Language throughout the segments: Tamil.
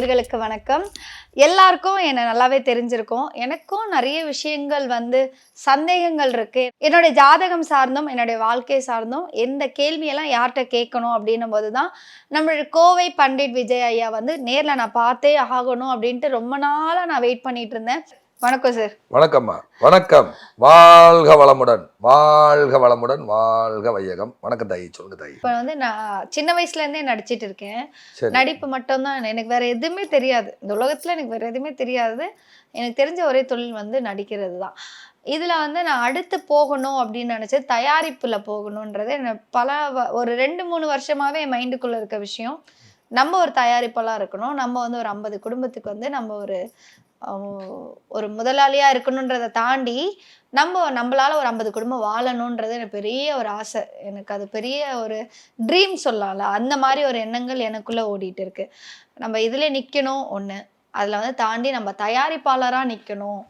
நேயர்களுக்கு வணக்கம். எல்லாருக்கும் என்ன நல்லாவே தெரிஞ்சிருக்கும். எனக்கும் நிறைய விஷயங்கள் சந்தேகங்கள் இருக்கு. என்னுடைய ஜாதகம் சார்ந்தும், என்னுடைய வாழ்க்கை சார்ந்தும் எந்த கேள்வியெல்லாம் யார்கிட்ட கேட்கணும் அப்படின்னும் போது தான் நம்மளுடைய கோவை பண்டிட் விஜய் ஐயா நேர்ல நான் பார்த்தே ஆகணும் அப்படின்ட்டு ரொம்ப நாளா நான் வெயிட் பண்ணிட்டு இருந்தேன். வணக்கம் சார். வணக்கம்மா. வணக்கம். வாழ்க வளமுடன், வாழ்க வளமுடன், வாழ்க வையகம். வணக்கம் தாயி. சொல்லுங்க தாயி. இப்போ நான் சின்ன வயசுல இருந்தே நடிச்சிட்டு இருக்கேன். சரி. நடிப்பு மட்டும்தான், எனக்கு வேற எதுவுமே தெரியாது. இந்த உலகத்துல எனக்கு வேற எதுவுமே தெரியாது. எனக்கு தெரிஞ்ச ஒரே தொழில் நடிக்கிறது தான். இதுல நான் அடுத்து போகணும் அப்படின்னு நினைச்சது தயாரிப்புல போகணுன்றது ஒரு 2-3 வருஷமாவே என் மைண்டுக்குள்ள இருக்க விஷயம். நம்ம ஒரு தயாரிப்பெல்லாம் இருக்கணும். நம்ம ஒரு 50 குடும்பத்துக்கு நம்ம ஒரு முதலாளியா இருக்கணுன்றதை தாண்டி நம்மளால ஒரு 50 குடும்பம் வாழணுன்றது எனக்கு பெரிய ஒரு ஆசை. எனக்கு அது பெரிய ஒரு ட்ரீம் சொல்லலாம்ல. அந்த மாதிரி ஒரு எண்ணங்கள் எனக்குள்ள ஓடிட்டு இருக்கு. நம்ம இதுல நிக்கணும் ஒண்ணு, அதுல தாண்டி நம்ம தயாரிப்பாளரா நிக்கணும்,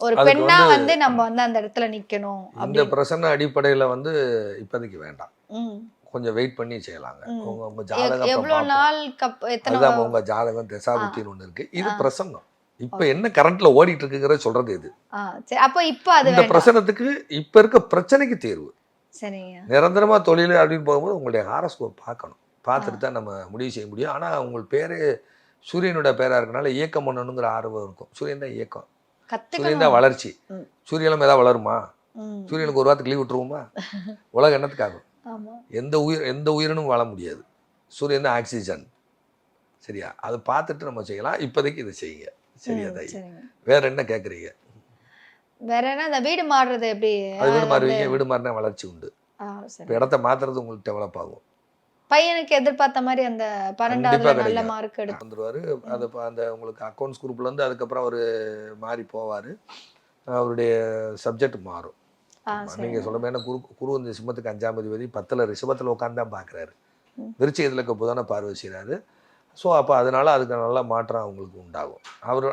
ஒரு பெண்ணா நம்ம அந்த இடத்துல நிக்கணும். இந்த பிரச்சனை அடிப்படையில இப்போதைக்கு வேண்டாம். கொஞ்சம் வெயிட் பண்ணி செய்யலாங்க. உங்க ஜாதகம் எவ்வளவு நாள் எத்தனை உங்க ஜாதகம் தசாபுத்தின்னு ஒண்ணு இருக்கு. இது பிரசன்னம். இப்ப என்ன கரண்ட்ல ஓடிட்டு இருக்குங்கிற சொல்றது இது. அப்ப இப்ப அது இந்த பிரச்சனத்துக்கு இப்ப இருக்க பிரச்சனைக்கு தீர்வு. சரிங்க. நிரந்தரமா தொழில் அப்படின்னு போகும்போது உங்களுடைய ஹாரோஸ்கோப் பார்க்கணும். பார்த்துட்டு தான் நம்ம முடிவு செய்ய முடியும். ஆனா உங்கள் பேரு சூரியனோட பேரா இருக்கனால இயக்கம் பண்ணணுங்கிற ஆர்வம் இருக்கும். சூரியன் தான் இயக்கம், சூரியன் தான் வளர்ச்சி. சூரியனும் ஏதாவது வளருமா? சூரியனுக்கு ஒரு வாரத்துக்கு லீவ் விட்டுருவோமா? உலகம் என்னத்துக்காகும்? எந்த உயிரினும் வாழ முடியாது. சூரியன் தான் ஆக்சிஜன். சரியா? அதை பார்த்துட்டு நம்ம செய்யலாம். இப்போதைக்கு இதை செய்யுங்க. சரியா தாயி? வேற என்ன கேக்குறீங்க? வேற என்ன, அந்த வீடு மாறுறது எப்படி? அது வீடு மாறுவீங்க. வீடு மாறினா வளர்ச்சி உண்டு. இடத்த மாத்துறது உங்களுக்கு டெவலப் ஆகும். பையனுக்கு எதிர்பார்த்த மாதிரி அந்த 12வது நல்ல மார்க் எடுத்து வந்துருவாரு. அது அந்த உங்களுக்கு அக்கௌண்ட்ஸ் குரூப்ல இருந்து அதுக்கப்புறம் அவரு மாறி போவாரு. அவருடைய சப்ஜெக்ட் மாறும். நீங்க சொல்ல மாதிரி குரு இந்த சிம்மத்துக்கு 5ஆம் அதிபதி 10ல ரிஷபத்துல உட்காந்து தான் பாக்குறாரு. விருச்சிகத்துல இருக்க புதனை பார்வை செய்றாரு. ஸோ அப்போ அதனால அதுக்கு நல்ல மாற்றம் அவங்களுக்கு உண்டாகும்.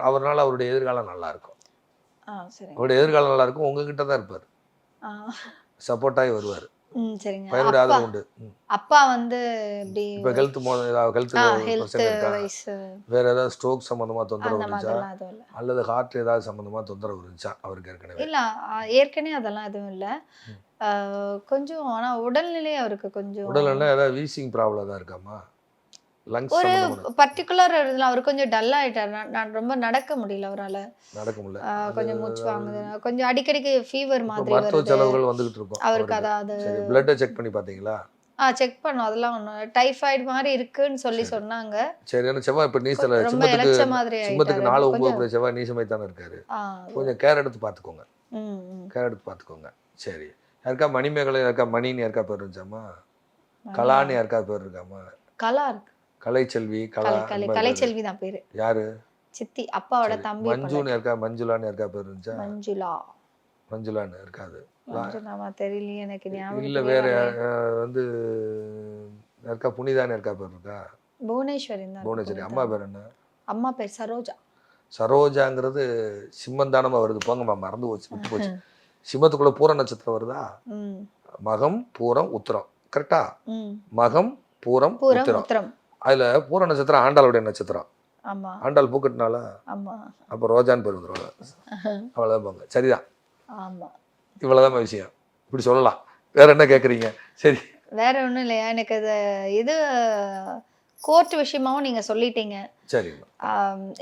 அவரால் அவருடைய எதிர்காலம் நல்லா இருக்கும். அவருடைய எதிர்காலம் நல்லா இருக்கும். உங்ககிட்ட தான் இருப்பார். சப்போர்ட்டாகி வருவார். பையனுடைய ஆதரவு உண்டு. அப்பா இப்போ வேற ஏதாவது ஸ்ட்ரோக் சம்பந்தமா தொந்தரவு இருந்துச்சா, அல்லது ஹார்ட் ஏதாவது சம்பந்தமா தொந்தரவு இருந்துச்சா அவருக்கு? ஏற்கனவே அதெல்லாம் எதுவும் இல்லை. கொஞ்சம் ஆனா உடல்நிலை அவருக்கு கொஞ்சம் உடல்நிலை ஏதாவது வீசிங் ப்ராப்ளம் தான் இருக்காமா? ஒரு பர்டிகுலர் அவர் கொஞ்சம் டல் ஆயிட்டார். நான் ரொம்ப நடக்க முடியல, அவரால் நடக்க முடியல. கொஞ்சம் மூச்சு வாங்குது, கொஞ்சம் அடிக்கடிக்கு ஃபீவர் மாதிரி மருத்துவ செலவுகள் வந்துகிட்டு இருக்கும் அவருக்கு. அதாவது பிளட் செக் பண்ணி பாத்தீங்களா? செக் பண்ணோம். அதெல்லாம் ஒண்ணு டைஃபாய்டு மாதிரி இருக்குன்னு சொன்னாங்க. சரி. ஏன்னா செவ்வாய் இப்ப நீசல சிம்மத்துக்கு 4-9 செவ்வாய் நீசமாய் தானே இருக்காரு. கொஞ்சம் கேர் எடுத்து பாத்துக்கோங்க. கேர் எடுத்து பாத்துக்கோங்க. சரி. யாருக்கா மணிமேகலை, யாருக்கா மணின்னு யாருக்கா பேர் இருந்துச்சாமா? கலான்னு யாருக்கா பேர் இருக்காமா? கலா இருக்கு. கலைச்செல்வி. கலைச்செல்வி தான் பேரு. யாரு? சித்தி, அப்பாவோட தம்பி. மஞ்சுன்னு யாருக்கா? மஞ்சுளான்னு யாருக்கா பேர் இருந்துச்சா? மஞ்சுளான்னு இருக்காது. தெரியலையே எனக்கு, ஞாபகம் இல்ல. வேற யாருக்கா? புனிதான்னு யாருக்கா பேர் இருக்கா? புவனேஸ்வரி. புவனேஸ்வரி. அம்மா பேர் என்ன? அம்மா பேர் சரோஜா. சரோஜாங்கிறது சிம்மந்தானமா வருது. போங்கம்மா, மறந்து விட்டு போச்சு. சிம்மத்துக்குள்ள பூர நட்சத்திரம் வருதா? மகம், பூரம், உத்திரம். கரெக்டா? மகம், பூரம், உத்திரம். அதுல பூர நட்சத்திரம் ஆண்டாளுடைய நட்சத்திரம். ஆண்டாள் பூக்கட்டினால அப்ப ரோஜான்னு பேர் வந்துருவாங்க. அவ்வளவுதான் போங்க. சரிதான். இவ்வளவுதான் விஷயம். இப்படி சொல்லலாம். வேற என்ன கேக்குறீங்க? சரி. வேற ஒண்ணும் இல்லையா, எனக்கு இது கோர்ட் விஷயமாவும் நீங்க சொல்லிட்டீங்க. சரி.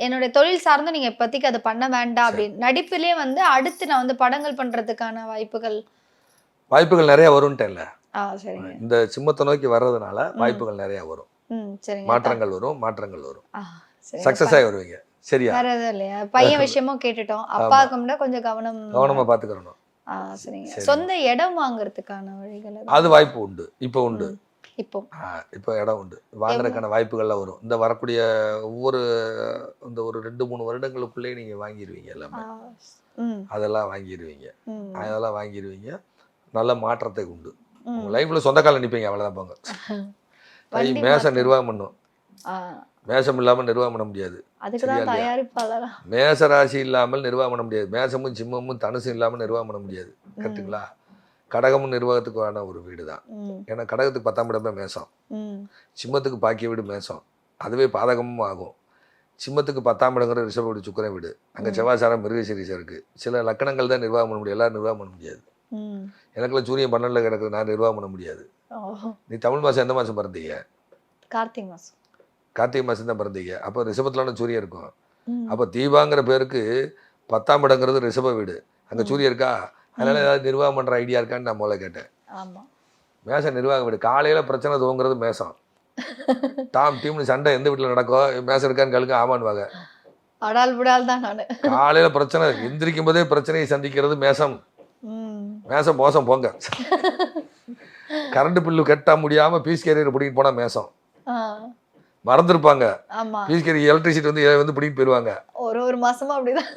என்னுடைய தொழில் சார்ந்தும் நீங்க இப்போதைக்கு அதை பண்ண வேண்டாம் அப்படின்னு. நடிப்பிலே அடுத்து நான் படங்கள் பண்றதுக்கான வாய்ப்புகள் நிறைய வரும்ட்டேன்ல. சரிங்க. இந்த சிம்மத்தை நோக்கி வர்றதுனால வாய்ப்புகள் நிறைய வரும். மாற்றங்கள் வரும். சக்சஸ் ஆகி வருவீங்க. சரியா? வேற எதுவும் இல்லையா? பையன் விஷயமும் கேட்டுட்டோம். அப்பாவுக்கு கொஞ்சம் கவனமா பாத்துக்கணும். சரிங்க. சொந்த இடம் வாங்குறதுக்கான வழிகள் அது வாய்ப்பு உண்டு. இப்போ உண்டு. இப்போ இடம் உண்டு. வாங்குறதுக்கான வாய்ப்புகள்லாம் வரும். இந்த வரக்கூடிய ஒவ்வொரு இந்த ஒரு 2-3 வருடங்களுக்குள்ளே நீங்க வாங்கிடுவீங்க. எல்லாமே அதெல்லாம் வாங்கிடுவீங்க. நல்ல மாற்றத்தை உண்டு. உங்க லைஃப்ல சொந்த கால நிப்பீங்க. அவ்வளவுதான் போங்க. மேசம் நிர்வாகம் பண்ணும். மேசம் இல்லாமல் நிர்வாகம் பண்ண முடியாது. மேச ராசி இல்லாமல் நிர்வாகம் பண்ண முடியாது. மேசமும் சிம்மமும் தனுசும் இல்லாமல் நிர்வாகம் பண்ண முடியாது. கரெக்டுங்களா? கடகமும் நிர்வாகத்துக்கான ஒரு வீடு தான். ஏன்னா கடகத்துக்கு 10ஆம் இடமே மேசம், சிம்மத்துக்கு பாக்கிய வீடு மேசம். அதுவே பாதகமும் ஆகும். சிம்மத்துக்கு 10ஆம் இடங்கிற ரிஷப வீடு சுக்கிரன் வீடு. அங்கே செவ்வாசாரம் மிருகசீரிஷம் இருக்குது. சில லக்கணங்கள் தான் நிர்வாகம் பண்ண முடியும், எல்லாரும் நிர்வாகம் பண்ண முடியாது. எனக்குள்ள சூரியன் 12ல் கிடக்குது, நான் நிர்வாகம் பண்ண முடியாது. நீ தமிழ் மாதம் எந்த மாதம் பிறந்தீங்க? கார்த்திகை மாதம். கார்த்திகை மாதம் தான் பிறந்தீங்க. அப்போ ரிஷபத்திலான சூரியன் இருக்கும். அப்போ தீபாங்கிற பேருக்கு 10ஆம் இடங்கிறது ரிஷப வீடு, அங்கே சூரியன் இருக்கா? அதனால ஏதாவது நிர்வாகம் பண்ணுற ஐடியா இருக்கான்னு நான் முதல்ல கேட்டேன். மேசம் நிர்வாக வீடு. காலையில் பிரச்சனை துவங்கிறது மேசம். டீம்னு சண்டை எந்த வீட்டில் நடக்கும், மேசம் இருக்கான்னு கேளுங்க, ஆமான்னுவாங்க. அடால் விடால் தான் நான். காலையில் பிரச்சனை, எந்திரிக்கும் போதே பிரச்சனையை சந்திக்கிறது மேசம். மேசம் மோசம் போங்க. கரண்ட் பில்லு கட்ட முடியாமல் பீஸ் கேரியர் பிடிக்கிட்டு போனால் மேசம். மறந்துருப்பாங்க. பீஸ் கேரியர் எலக்ட்ரிசிட்டி வந்து பிடிக்கிட்டு போயிடுவாங்க. ஒரு மாசமா அப்படிதான்.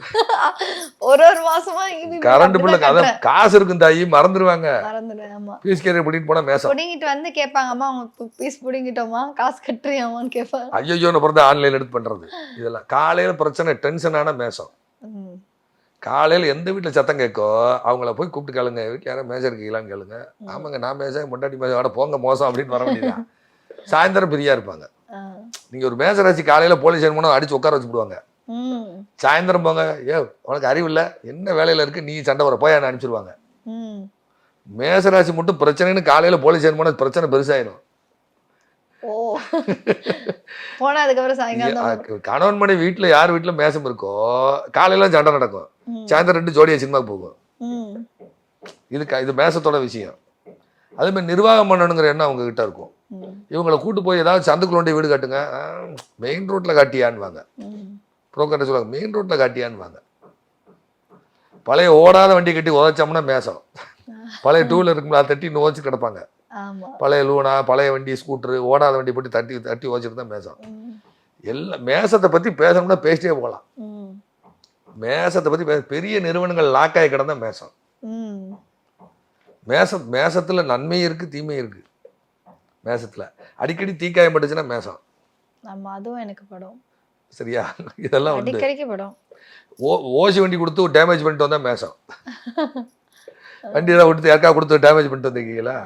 ஒரு மாசமா கரண்ட் பில்லு அதான் காசு இருக்கும் தாயி, மறந்துடுவாங்க. பீஸ் கேரியர் பிடிக்கிட்டு போனால் மேசம். பிடிங்கிட்டு வந்து கேட்பாங்க, அம்மா அவங்க பீஸ் பிடிங்கிட்டோமா, காசு கட்டுறியாமான்னு கேட்பாங்க. ஐயோ பிறந்த ஆன்லைன் எடுத்து பண்ணுறது இதெல்லாம். காலையில் பிரச்சனை டென்ஷனான மேசம். காலையில் எந்த வீட்டில் சத்தம் கேட்கோ அவங்கள போய் கூப்பிட்டு கேளுங்க, வீட்டில் யாரும் மேசம் இருக்கீங்களான்னு கேளுங்க. ஆமாங்க நான் மேசம், பொண்டாட்டி மேசம், ஆட போங்க மோசம் அப்படின்னு வர வேண்டியதான். சாயந்தரம் பிரியா இருப்பாங்க. நீங்கள் ஒரு மேச ராசி காலையில் போலீஸ் ஸ்டேஷன் போனால் அடிச்சு உட்கார வச்சுடுவாங்க. சாயந்தரம் போங்க, உனக்கு அறிவு இல்லை, என்ன வேலையில் இருக்கு, நீ சண்டை வர போய் அனுப்பிச்சிடுவாங்க. மேசராசி மட்டும் பிரச்சனைன்னு காலையில் போலீஸ் ஸ்டேஷன் போனால் பிரச்சனை பெருசாயிடும். கணவன் மனைவி வீட்டுல யார் வீட்டுல மேசம் இருக்கோ காலையில சண்டை நடக்கும், சாயந்தரம் 2 ஜோடியா சினிமாக்கு போகும். இது மேசத்தோட விஷயம். அதே மாதிரி நிர்வாகம் பண்ணணுங்கிற எண்ணம் அவங்க கிட்ட இருக்கும். இவங்களை கூட்டு போய் ஏதாவது சந்துக்குள்ள வீடு காட்டுங்க, மெயின் ரோட்ல காட்டியான்வாங்க. புரோக்கர் சொல்லுவாங்க மெயின் ரோட்ல காட்டியான்வாங்க. பழைய ஓடாத வண்டி கட்டி உதச்சோம்னா மேசம். பழைய 2 வீலர் இருக்குங்களா தட்டி நோச்சு கிடப்பாங்க. பழைய லூனா, பழைய வண்டி, ஸ்கூட்டரு, ஓடாத வண்டி போட்டு தட்டி தட்டி ஓச்சிட்டு தான் மேசம். எல்லாம் மேசத்தை பற்றி பேசணும்னா பேசிட்டே போகலாம். மேசத்தை பற்றி பெரிய நிறுவனங்கள் லாக்காகி கிடந்தா மேசம். மேசத்தில் நன்மை இருக்கு, தீமை இருக்கு. மேசத்தில் அடிக்கடி தீக்காயம் பட்டுச்சுன்னா மேசம். அதுவும் எனக்கு படம். சரியா? இதெல்லாம் வந்து அடிக்கடிக்கு படம். ஓசி வண்டி கொடுத்து டேமேஜ் பண்ணிட்டு வந்தா மேசம். வண்டி ஏதாவது கொடுத்து யாருக்கா கொடுத்து டேமேஜ் பண்ணிட்டு வந்திருக்கீங்களா?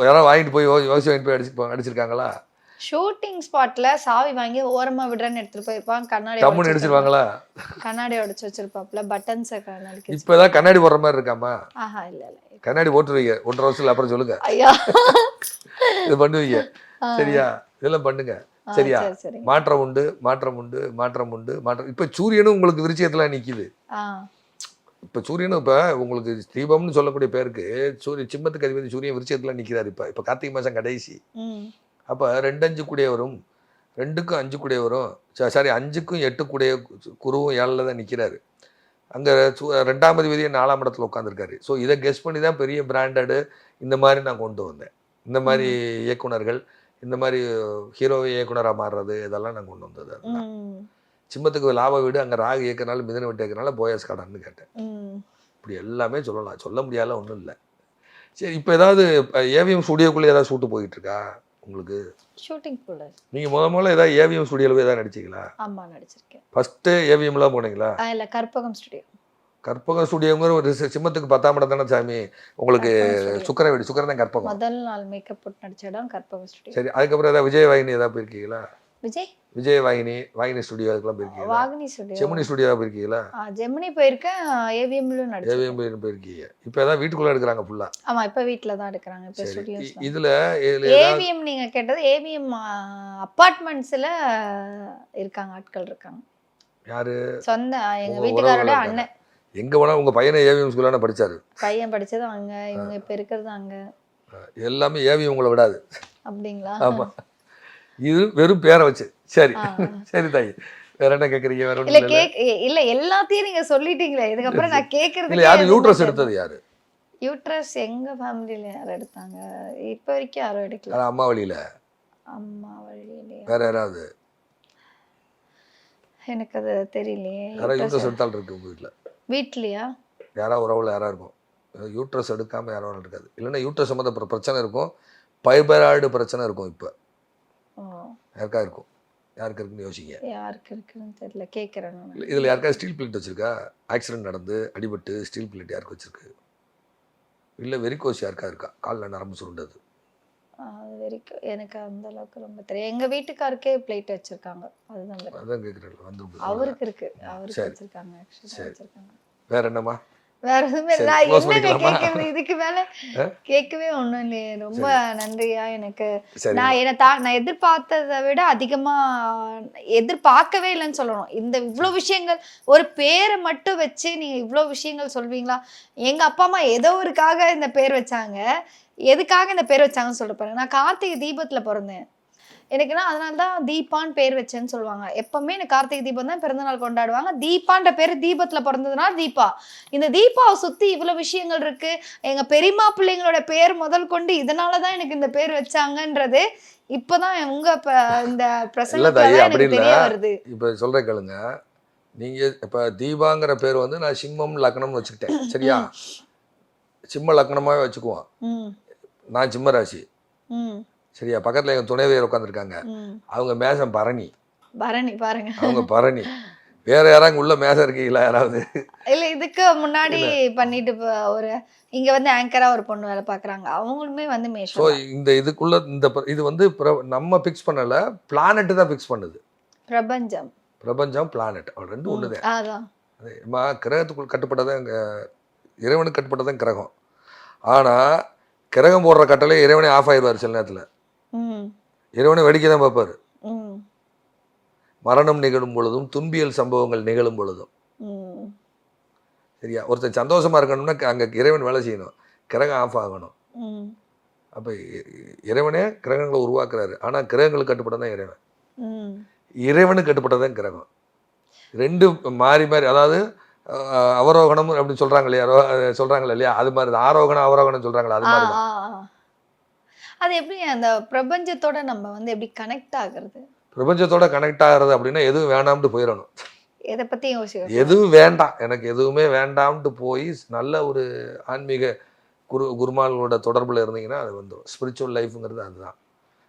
யாராவது வாங்கிட்டு போய் ஓசி வாங்கிட்டு போய் அடிச்சிருக்காங்களா? ஷூட்டிங் ஸ்பாட்ல சாவி வாங்கி ஓரமா விடுறேன்னு எடுத்துட்டு போயிருப்பாங்க. கண்ணாடி கம்முன்னு அடிச்சிருவாங்களா? கண்ணாடி உடைச்சு வச்சிருப்பாப்ல, பட்டன்ஸ் கண்ணாடி. இப்பதான் கண்ணாடி போடுற மாதிரி இருக்காமா? இல்ல இல்ல, கண்ணாடி போட்டுருவீங்க 1.5 வருஷத்துல, அப்புறம் சொல்லுங்க. ஐயா இது பண்ணுவீங்க. சரியா? இதெல்லாம் பண்ணுங்க. சரியா? மாற்றம் உண்டு, மாற்றம் உண்டு, மாற்றம் உண்டு, மாற்றம். இப்ப சூரியனும் உங்களுக்கு விருச்சிகத்துல நிக்குது. இப்போ சூரியனும் இப்போ உங்களுக்கு தீபம்னு சொல்லக்கூடிய பேருக்கு சிம்மத்துக்கு அதிபதி சூரியன் விருச்சிகத்தில் நிற்கிறார். இப்போ கார்த்திகை மாதம் கடைசி. அப்போ 2-5 கூடியவரும் 2க்கும் 5 கூடியவரும் 5க்கும் 8 கூடிய குருவும் 7ல் தான் நிற்கிறாரு. அங்கே 2ஆம் அதிபதியை 4ஆம் இடத்துல உட்காந்துருக்காரு. ஸோ இதை கெஸ் பண்ணி தான் பெரிய பிராண்டடு இந்த மாதிரி நான் கொண்டு வந்தேன். இந்த மாதிரி இயக்குனர்கள், இந்த மாதிரி ஹீரோவை இயக்குனராக மாறுறது, இதெல்லாம் நான் கொண்டு வந்தது. சிம்மத்துக்கு லாப வீடு, அங்கே ராகு இயக்கனால மிதன வீட்டு இயக்கனால போயஸ் கார்டன்னு கேட்டேன். இப்படி எல்லாமே சொல்லலாம், சொல்ல முடியாத ஒன்றும் இல்லை. சரி, இப்போ ஏதாவது ஏவிஎம் ஸ்டுடியோக்குள்ளே ஏதாவது ஷூட்டு போயிட்டு இருக்கா உங்களுக்கு? ஷூட்டிங் போல நீங்கள் முதல்ல ஏதாவது ஏவிஎம் ஸ்டுடியோவில் ஏதாவது நடிச்சிங்களா? ஆமாம், நடிச்சிருக்கேன். ஃபஸ்ட்டு ஏவிஎம்லாம் போனீங்களா? இல்லை, கற்பகம் ஸ்டுடியோ. கற்பகம் ஸ்டுடியோங்கிற ஒரு சிம்மத்துக்கு 10ஆம் இடம் தானே சாமி உங்களுக்கு? சுக்கர வீடு, சுக்கரன் தான் கற்பகம். முதல் நாள் மேக்கப் போட்டு நடிச்ச இடம் கற்பகம் ஸ்டுடியோ. சரி, அதுக்கப்புறம் ஏதாவது விஜய் வாகினி ஏதாவது போயிருக்கீங்களா? விஜய் வாகினி ஸ்டுடியோ அதுக்கெல்லாம் போயிருக்கீங்களா? வாகினி ஸ்டுடியோ, ஜெமினி ஸ்டுடியோ போயிருக்கீங்களா? ஜெமினி போயிருக்கேன், ஏவிஎம்ல நடிச்சேன். ஏவிஎம் போயிருக்கீங்க. இப்போ ஏதாவது வீட்டுக்குள்ள எடுக்கிறாங்க ஃபுல்லா? ஆமா, இப்போ வீட்ல தான் எடுக்கிறாங்க. இப்போ ஸ்டுடியோஸ். இதுல ஏவிஎம் நீங்க கேட்டது ஏவிஎம் அபார்ட்மெண்ட்ஸ்ல இருக்காங்க, ஆட்கள் இருக்காங்க. யாரு? சொந்த எங்க வீட்டுக்காரோட அண்ணன். எங்க போனா உங்க பையனை ஏவிஎம் ஸ்கூல்ல படிச்சாரு? பையன் படிச்சது அங்க, இவங்க இப்ப இருக்கிறது அங்க. எல்லாமே ஏவிஎம் உங்களை விடாது. அப்படிங்களா? ஆமா, இது வெறும் பேரை வச்சு. சரி சரி தாய், வேற என்ன கேக்குறீங்க? வேற இல்ல இல்ல, எல்லாத்தையும் நீங்க சொல்லிட்டீங்களே, இதுக்கப்புறம் நான் கேக்குறது இல்ல. யாரு யூட்ரஸ் எடுத்தது? யாரு யூட்ரஸ்? எங்க ஃபேமிலில யார் எடுத்தாங்க? இப்ப வரைக்கும் யாரும் எடுக்கல. அம்மா வழியில? அம்மா வழியில வேற யாராவது? எனக்கு அது தெரியலையே. யாரா யூட்ரஸ் எடுத்தால் இருக்கு உங்க வீட்லயா? யாரா உறவுல யாரா இருக்கும். யூட்ரஸ் எடுக்காம யாரும் இருக்காது. இல்லைன்னா யூட்ரஸ் சம்மந்த பிரச்சனை இருக்கும், பைபராய்டு பிரச்சனை இருக்கும். இப்போ யாருக்கா இருக்கும்? யாருக்கு இருக்குன்னு யோசிங்க. யாருக்கு இருக்குன்னு தெரியல, கேட்குறேன். இதில் யாருக்கா ஸ்டீல் பிளேட் வச்சிருக்கா? ஆக்சிடென்ட் நடந்து அடிபட்டு ஸ்டீல் பிளேட் யாருக்கு வச்சிருக்கு? இல்லை வெரிகோஸ் யாருக்கா இருக்கா? காலில் நரம்பு சுருண்டது. அது வரைக்கும் எனக்கு அந்த அளவுக்கு ரொம்ப தெரியும். எங்க வீட்டுக்காருக்கே பிளேட் வச்சிருக்காங்க. அதுதான் தெரியும். அதான் கேட்குறேன் வந்து அவருக்கு இருக்கு. அவருக்கு சரி வச்சிருக்காங்க. ஆக்சுவலா சரி வச்சிருக்காங்க. வேற என்னம்மா வேற எதுவுமே சரி நான் க்ளோஸ் என்னங்க பண்ணிக்கலாமா கேட்கறது? இதுக்கு மேல கேட்கவே ஒண்ணும் இல்லையே. ரொம்ப சரி நன்றியா எனக்கு. சரிம்மா நான் எதிர்பார்த்ததை விட அதிகமா எதிர்பார்க்கவே இல்லைன்னு சொல்லணும். இந்த இவ்ளோ சரி விஷயங்கள் ஒரு பேரை மட்டும் வச்சு நீங்க இவ்ளோ விஷயங்கள் சொல்வீங்களா? எங்க அப்பா அம்மா ஏதோ ஒருக்காக இந்த பேர் வச்சாங்க. எதுக்காக இந்த பேர் வச்சாங்கன்னு சொல்லிட்டு பாருங்க. நான் கார்த்திகை தீபத்துல பொறந்தேன். எனக்குன்னா அதனால தான் தீபான்னு பேர் வச்சேன்னு சொல்லுவாங்க. எப்பவுமே எனக்கு கார்த்திகை தீபம் தான் பிறந்தநாள் கொண்டாடுவாங்க. தீபான்ற பேரு தீபத்துல பொறந்ததுனால தீபா. இந்த தீபாவ சுத்தி இவ்வளவு விஷயங்கள் இருக்கு. எங்க பெரியம்மா பிள்ளைங்களோட பேர் முதல் கொண்டு இதனால தான் எனக்கு இந்த பேர் வச்சாங்கன்றது இப்பதான் உங்க இந்த இல்ல பிரசங்கத்துல தாயி தான் அப்படி எனக்கு இல்ல தெரிய வருது. இப்ப சொல்றேன் கேளுங்க நீங்க இப்ப தீபாங்கிற பேர் வந்து நான் சிம்மம் லக்னம்னு வச்சுக்கிட்டேன் சரியா ம், சிம்ம லக்னமாவே வச்சுக்குவோம் ம், நான் சிம்ம ராசி ம், சரியா பக்கத்துல எங்க துணைவியர் உட்காந்துருக்காங்க ம். அவங்க மேசம் பரணி பரணி பாருங்க. அவங்க பரணி வேற யாராவது உள்ள மேசம் இருக்கீங்களா யாராவது இல்ல இதுக்கு முன்னாடி இல்ல பண்ணிட்டு ஒரு இங்க வந்து ஆங்கரா ஒரு பொண்ணு வேலை பாக்குறாங்க. அவங்களுமே வந்து ஸோ மேஷம் தான். இந்த இதுக்குள்ள இது வந்து நம்ம ஃபிக்ஸ் பண்ணல பிளானட் தான் ஃபிக்ஸ் பண்ணுது பிரபஞ்சம். பிரபஞ்சம் பிளானட் ரெண்டும் ஒன்று தான் அதான். கிரகத்துக்குள் கட்டுப்பட்டதான் இறைவனுக்கு கட்டுப்பட்டதான் கிரகம் ஆனால் கிரகம் போடுற கட்டளை இறைவனே ஆஃப் ஆயிடுவார் சில நேரத்தில் ம், இறைவனை வேடிக்கை தான் பார்ப்பார் ம், மரணம் நிகழும் பொழுதும் துன்பியல் சம்பவங்கள் நிகழும் பொழுதும் ம், சரியா ஒருத்தர் சந்தோஷமா இருக்கணும்னா அங்கே இறைவன் வேலை செய்யணும் கிரகம் ஆஃப் ஆகணும் ம், அப்போ இறைவனே கிரகங்களை உருவாக்குறாரு ஆனால் கிரகங்களுக்கு கட்டுப்பட்ட தான் இறைவன் ம். இறைவனுக்கு கட்டுப்பட்டதான் கிரகம் ரெண்டு மாறி மாறி அதாவது அவரோகணம் அப்படின்னு சொல்றாங்க இல்லையா சொல்றாங்களே இல்லையா அது மாதிரி தான் ஆரோகணம் அவரோகணம் சொல்றாங்களா அது ஆ, மாதிரி தான் ஆ, ஆ. அது எப்படி அந்த பிரபஞ்சத்தோட நம்ம வந்து எப்படி கனெக்ட் ஆகுறது? பிரபஞ்சத்தோட கனெக்ட் ஆகிறது அப்படின்னா எதுவும் வேண்டாம்னு போயிடணும் எதை பத்தி யோசிக்க எதுவும் வேண்டாம் எனக்கு எதுவுமே வேண்டாம்ட்டு போய் நல்ல ஒரு ஆன்மீக குருமார்களோட தொடர்பில் இருந்தீங்கன்னா அது வந்துடும் ஸ்பிரிச்சுவல் லைஃப்ங்கிறது அதுதான்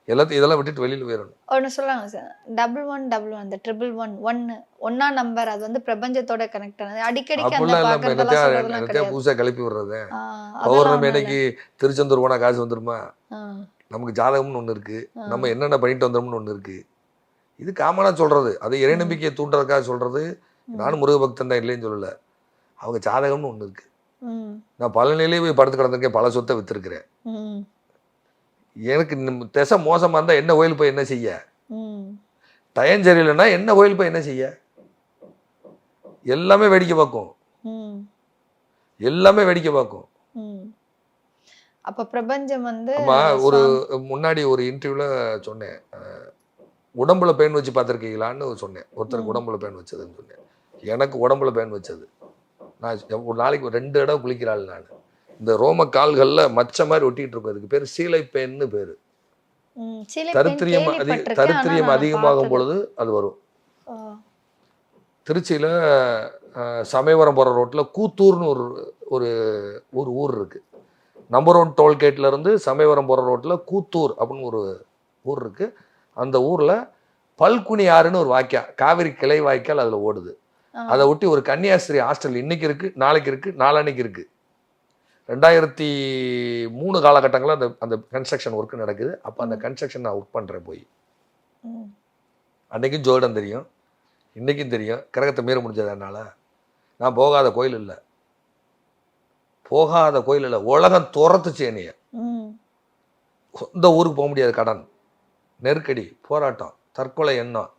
எல்லாத்தையும் இதெல்லாம் விட்டுட்டு வெளியில் போயிடணும் ஒன்று சொல்லுவாங்க சார். 1111 அந்த 111 ஒன்னா நம்பர் அது வந்து பிரபஞ்சத்தோட கனெக்ட் ஆனது. அடிக்கடிக்கு அந்த அப்படிலாம் இல்லை நம்ம பாக்குறதெல்லாம் சொல்றதெல்லாம் என்னத்தையா கிடையாது. புதுசாக கிளப்பி விடுறது ஆ, அதெல்லாம் பௌர்ணமி ஒண்ணும் இல்ல. அன்னைக்கு திருச்செந்தூர் போனால் காசு வந்துருமா ஆ, நமக்கு ஜாதகம்னு ஒன்று இருக்குது ஆ, நம்ம என்னென்ன பண்ணிட்டு வந்தோம்னு ஒன்று இருக்குது இது காமனாக சொல்கிறது அது இறை ம், நம்பிக்கையை தூண்டுறதுக்காக சொல்கிறது ம், நானும் முருகபக்தன் தான் இல்லைன்னு சொல்லலை அவங்க ஜாதகம்னு ஒன்று இருக்குது ம், நான் பழனிலேயே போய் படுத்து கிடந்திருக்கேன் பல சொத்தை விற்றுருக்கிறேன் ம், எனக்கு திசை மோசமாக இருந்தால் என்ன கோயில் போய் என்ன செய்ய ம், டயம் சரியில்லைன்னா என்ன கோயில் போய் என்ன செய்ய எல்லாமே வேடிக்கை பார்க்கும் ம், எல்லாமே வேடிக்கை பார்க்கும் ம். அப்ப பிரபஞ்சம் வந்து ஆமா ஒரு சுவாமி. முன்னாடி ஒரு இன்டர்வியூவில் சொன்னேன் உடம்புல பேன் வச்சு பார்த்துருக்கீங்களான்னு சொன்னேன் ஒருத்தருக்கு ம், உடம்புல பேன் வச்சதுன்னு சொன்னேன் எனக்கு உடம்புல பேன் வச்சது நான் ஒரு நாளைக்கு 2 இடம் குளிக்கிறாள் நான் இந்த ரோம கால்களில் மச்ச மாதிரி ஒட்டிகிட்டு இருக்கும் அதுக்கு பேர் சீலை பேன்னு பேர் ம். சில பெண் தரித்திரியம் கேள்விப்பட்டிருக்கேன். ஆனா தரித்திரியம் நான் அதிகமாகும் பார்த்தது. பொழுது அது வரும் ஆ, திருச்சியில் சமயபுரம் போகிற ரோட்டில் கூத்தூர்னு ஒரு ஒரு ஒரு ஊர் இருக்குது நம்பர் 1 டோல்கேட்ல இருந்து சமயபுரம் போகிற ரோட்டில் கூத்தூர் அப்படின்னு ஒரு ஊர் இருக்குது அந்த ஊரில் பல்குனி ஆறுன்னு ஒரு வாய்க்கால் காவிரி கிளை வாய்க்கால் அதில் ஓடுது ஆ, அதை ஒட்டி ஒரு கன்னியாஸ்திரி ஹாஸ்டல் இன்னைக்கு இருக்குது நாளைக்கு இருக்குது நாளான்னைக்கு இருக்குது 2003 காலகட்டங்களில் அந்த அந்த கன்ஸ்ட்ரக்ஷன் ஒர்க் நடக்குது அப்போ அந்த ம், கன்ஸ்ட்ரக்ஷன் நான் ஒர்க் பண்ணுறேன் போய் ம், அன்னைக்கும் ஜோடம் தெரியும் இன்றைக்கும் தெரியும் கிரகத்தை மீற முடிஞ்சது என்னால் நான் போகாத கோயில் இல்லை போகாத கோயில் இல்லை உலகம் துரத்துச்சு என்னைய ம், சொந்த ஊருக்கு போக முடியாது கடன் நெருக்கடி போராட்டம் தற்கொலை எண்ணம்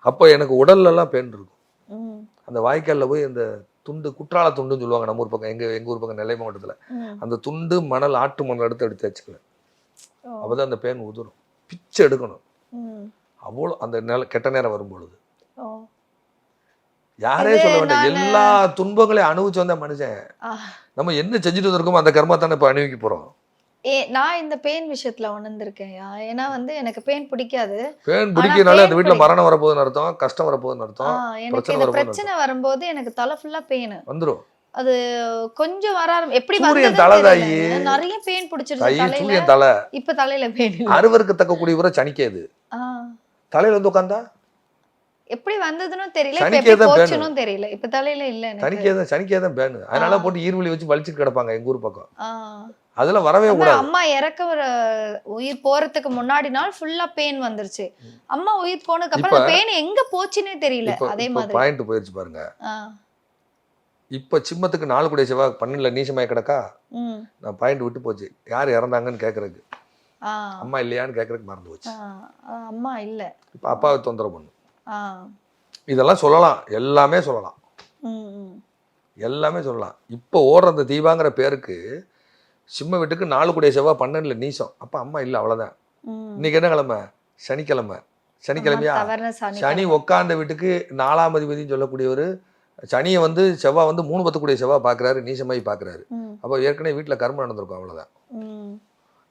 அப்போ எனக்கு உடல்லலாம் பெயின் இருக்கும் ம், அந்த வாய்க்காலில் போய் அந்த துண்டு குற்றால துண்டுன்னு சொல்லுவாங்க நம்ம ஊர் பக்கம் எங்கள் ஊர் பக்கம் நெல்லை மாவட்டத்தில் ம். அந்த துண்டு மணல் ஆட்டு மணல் எடுத்து வச்சுக்குவேன் ஓ, அப்போ தான் அந்த பேன் உதிரும் பிச்சை எடுக்கணும் ம், அவ்வளோ அந்த கெட்ட நேரம் வரும்பொழுது ஓ. யாரே இது சொல்ல வேண்டாம் நானு எல்லா துன்பங்களையும் அனுபவிச்சு வந்த மனுஷன் ஆ, நம்ம என்ன செஞ்சுட்டு வந்திருக்கோமோ அந்த கர்மா தானே இப்போ அனுபவிக்க போகிறோம் நான் இந்த பெயின் விஷயத்துல உணர்ந்திருக்கேன்யா. ஏன்னா வந்து எனக்கு பெயின் பிடிக்காது. பேன் ஆனா பிடிக்கிறதுனால அந்த பெயின் வீட்டில் மரணம் வரப்போகுதுன்னு அர்த்தம் கஷ்டம் வரப்போகுதுன்னு ஆ, அர்த்தம் எனக்கு பிரச்சனை இந்த வரப்போகுதுன்னு பிரச்சனை அர்த்தம் வரும்போது எனக்கு தலை ஃபுல்லா பெயின். வந்துடும் அது கொஞ்சம் வர எப்படி சூரியன் வந்ததுன்னு தலை தாயி தெரியலங்க. நிறைய பெயின் பிடிச்சிருச்சு தாயி தலையில. சூரியன் தலை இப்ப தலையில பெயின் இல்ல. அறுவருக்கு தக்கக்கூடிய உரை சனிக்கேது ஆ, தலையில வந்து உட்காந்தா எப்படி வந்ததுன்னு தெரியல. இப்ப சனிக்கே எப்படி தான் பேனு போச்சுன்னு தெரியல. இப்ப தலையில இல்ல எனக்கு. சனிக்கே தான் பேனு ஆ, அதனால போட்டு ஈர்வலி வச்சு வலிச்சுட்டு கிடப்பாங்க எங்க ஊர் பக்கம் ஆ, அதுல வரவே அப்புறம் கூடாது. அம்மா உயிர் போறதுக்கு முன்னாடி நாள் ஃபுல்லா பெயின் வந்துருச்சு. அம்மா உயிர் போனதுக்கு அப்புறம் அந்த பெயின் எங்க போச்சுன்னே தெரியல. அதே இப்போ மாதிரி பாயிண்ட் போயிருச்சு பாருங்க. ஆ. இப்ப சிம்மத்துக்கு 4 கூடிய செவ்வாய் 12ல நீசமாய் கிடக்கா. ம். நான் பாயிண்ட் விட்டு போச்சு. யார் இறந்தாங்கன்னு கேட்கறதுக்கு, ஆ. அம்மா இல்லையான்னு கேட்கறதுக்கு மறந்து போச்சு. அம்மா இல்ல. இப்போ அப்பாவை தொந்தரவு பண்ணும். ஆ. இதெல்லாம் சொல்லலாம், எல்லாமே சொல்லலாம், ம், ம். எல்லாமே சொல்லலாம். இப்போ ஓடுற அந்த தீபாங்கிற பேருக்கு சிம்ம வீட்டுக்கு 4 கூடிய செவ்வாய் 12ல நீசம். அப்ப அம்மா இல்லை, அவ்வளவுதான். ம். இன்னைக்கு என்ன கிழமை? சனிக்கிழமை. சனிக்கிழமையா? தவறுன சனி சனிக்கிழமை. உட்கார்ந்த வீட்டுக்கு 4ஆம் அதிபதினு சொல்லக்கூடியவர் சனியை வந்து செவ்வாய் வந்து 3 10 கூடிய செவ்வாய் பார்க்குறாரு, நீசமாய் பார்க்குறாரு. ம். அப்போ ஏற்கனவே வீட்டில் கர்மம் நடந்திருக்கும், அவ்வளோதான். ம்.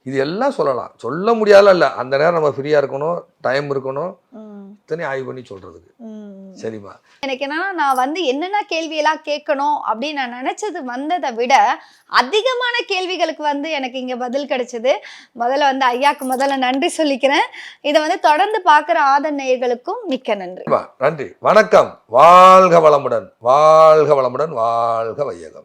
இது எல்லாம் சொல்லலாம், சொல்ல முடியாத இல்லை. அந்த நேரம் நம்ம ஃப்ரீயாக இருக்கணும், டைம் இருக்கணும், ம். இத்தனை ஆய்வு பண்ணி சொல்கிறதுக்கு. ம். சரிம்மா. எனக்கு என்னன்னா நான் வந்து என்னென்ன கேள்வியெல்லாம் கேட்கணும் அப்படின்னு நான் நினைச்சது வந்ததை விட அதிகமான கேள்விகளுக்கு வந்து எனக்கு இங்க பதில் கிடைச்சது. முதல்ல வந்து ஐயாக்கு முதல்ல நன்றி சொல்லிக்கிறேன். இதை வந்து தொடர்ந்து பார்க்குற ஆதன் நேயர்களுக்கும் மிக்க நன்றி. நன்றி, வணக்கம். வாழ்க வளமுடன், வாழ்க வளமுடன், வாழ்க வையகம்.